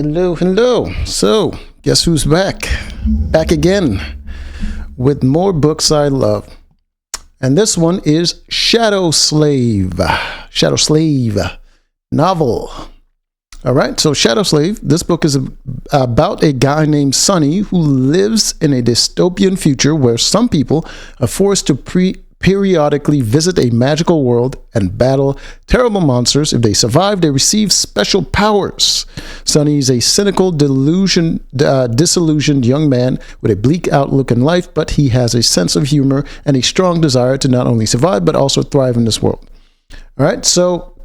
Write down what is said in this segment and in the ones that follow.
Hello, hello. So, guess who's back? Back again with more books I love. And this one is Shadow Slave novel. All right, so Shadow Slave, this book is about a guy named Sonny who lives in a dystopian future where some people are forced to periodically visit a magical world and battle terrible monsters. If they survive, they receive special powers. Sonny is a cynical, disillusioned young man with a bleak outlook in life, but he has a sense of humor and a strong desire to not only survive, but also thrive in this world. All right, so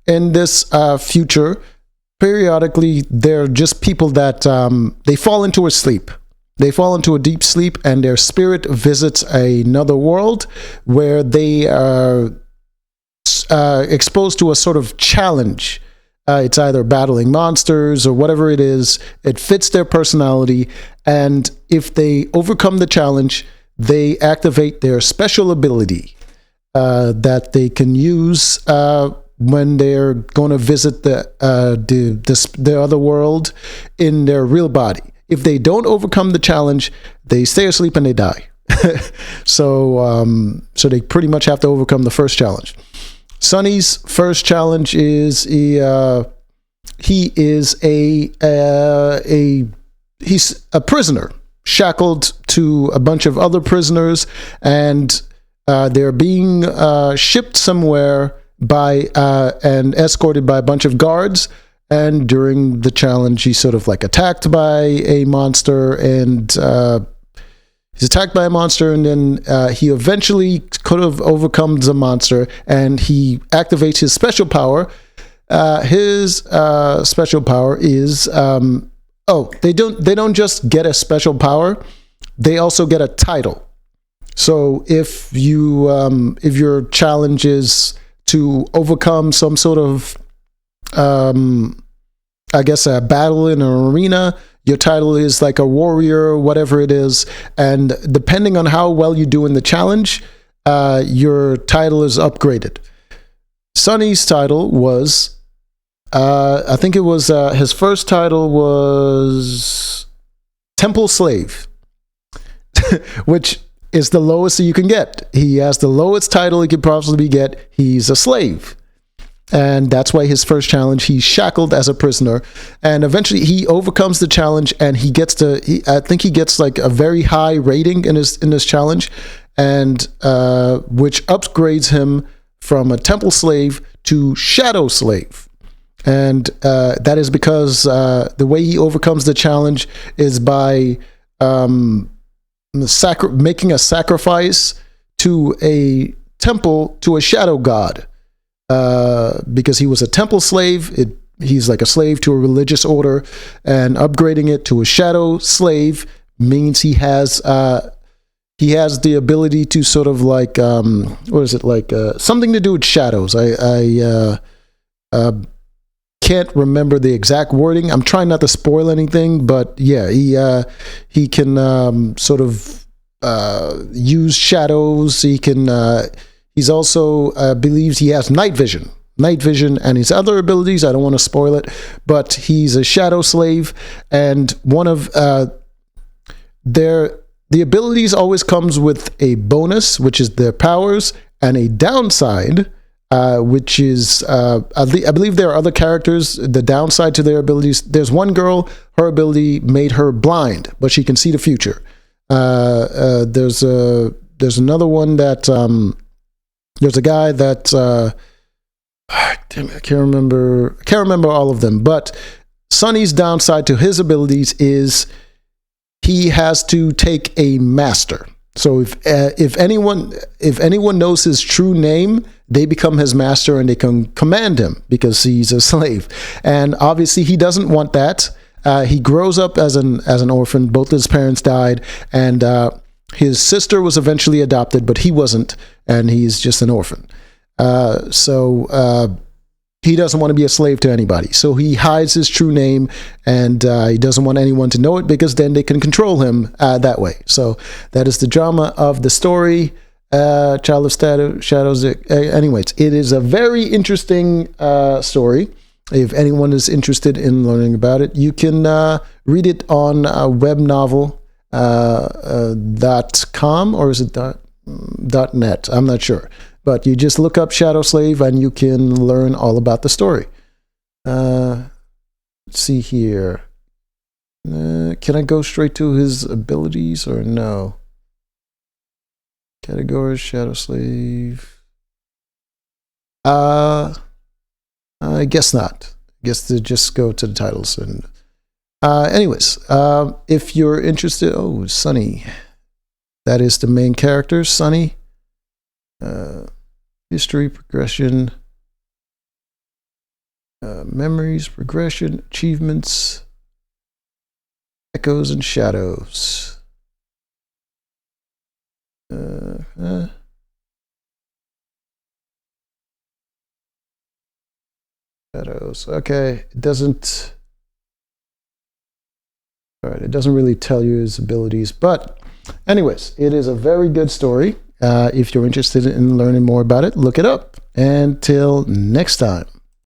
in this future, periodically, they're just people that they fall into a sleep. They fall into a deep sleep, and their spirit visits another world where they are exposed to a sort of challenge. It's either battling monsters or whatever it is. It fits their personality, and if they overcome the challenge, they activate their special ability that they can use when they're going to visit the other world in their real body. If they don't overcome the challenge, they stay asleep and they die. So they pretty much have to overcome the first challenge. Sonny's first challenge is he's a prisoner, shackled to a bunch of other prisoners, and they're being shipped somewhere and escorted by a bunch of guards. And during the challenge, he's sort of like attacked by a monster, and then he eventually could have overcome the monster, and he activates his special power. His special power is they don't just get a special power; they also get a title. So if your challenge is to overcome some sort of I guess a battle in an arena, your title is like a warrior or whatever it is, and depending on how well you do in the challenge, your title is upgraded. Sonny's title was I think it was his first title was Temple Slave, which is the lowest that you can get. He has the lowest title he could possibly get. He's a slave. And that's why his first challenge, he's shackled as a prisoner, and eventually he overcomes the challenge, and I think he gets like a very high rating in this challenge, and which upgrades him from a temple slave to shadow slave. And that is because the way he overcomes the challenge is by making a sacrifice to a temple, to a shadow god. Because he was a temple slave, he's like a slave to a religious order, and upgrading it to a shadow slave means he has the ability to sort of like something to do with shadows. I can't remember the exact wording. I'm trying not to spoil anything, but yeah, he can sort of use shadows. He can. He's also believes he has night vision, and his other abilities. I don't want to spoil it, but he's a shadow slave, and one of the abilities always comes with a bonus, which is their powers, and a downside, which is I believe there are other characters. The downside to their abilities. There's one girl, her ability made her blind, but she can see the future. There's another one that. There's a guy that I can't remember all of them, but Sonny's downside to his abilities is he has to take a master. So if anyone knows his true name, they become his master and they can command him because he's a slave. And obviously he doesn't want that. He grows up as an orphan. Both his parents died, and his sister was eventually adopted, but he wasn't, and he's just an orphan. So he doesn't want to be a slave to anybody. So he hides his true name, and he doesn't want anyone to know it because then they can control him that way. So that is the drama of the story, Child of Shadows. Anyways, it is a very interesting story. If anyone is interested in learning about it, you can read it on webnovel.com, or is it .net? I'm not sure. But you just look up Shadow Slave and you can learn all about the story. Let's see here. Can I go straight to his abilities or no? Categories, Shadow Slave. I guess not. I guess to just go to the titles. And anyways, if you're interested, oh, Sunny. That is the main character, Sunny. History, progression, memories, progression, achievements, echoes and shadows. Shadows. Okay, it doesn't. All right, it doesn't really tell you his abilities, but anyways, it is a very good story. If you're interested in learning more about it, look it up. Until next time.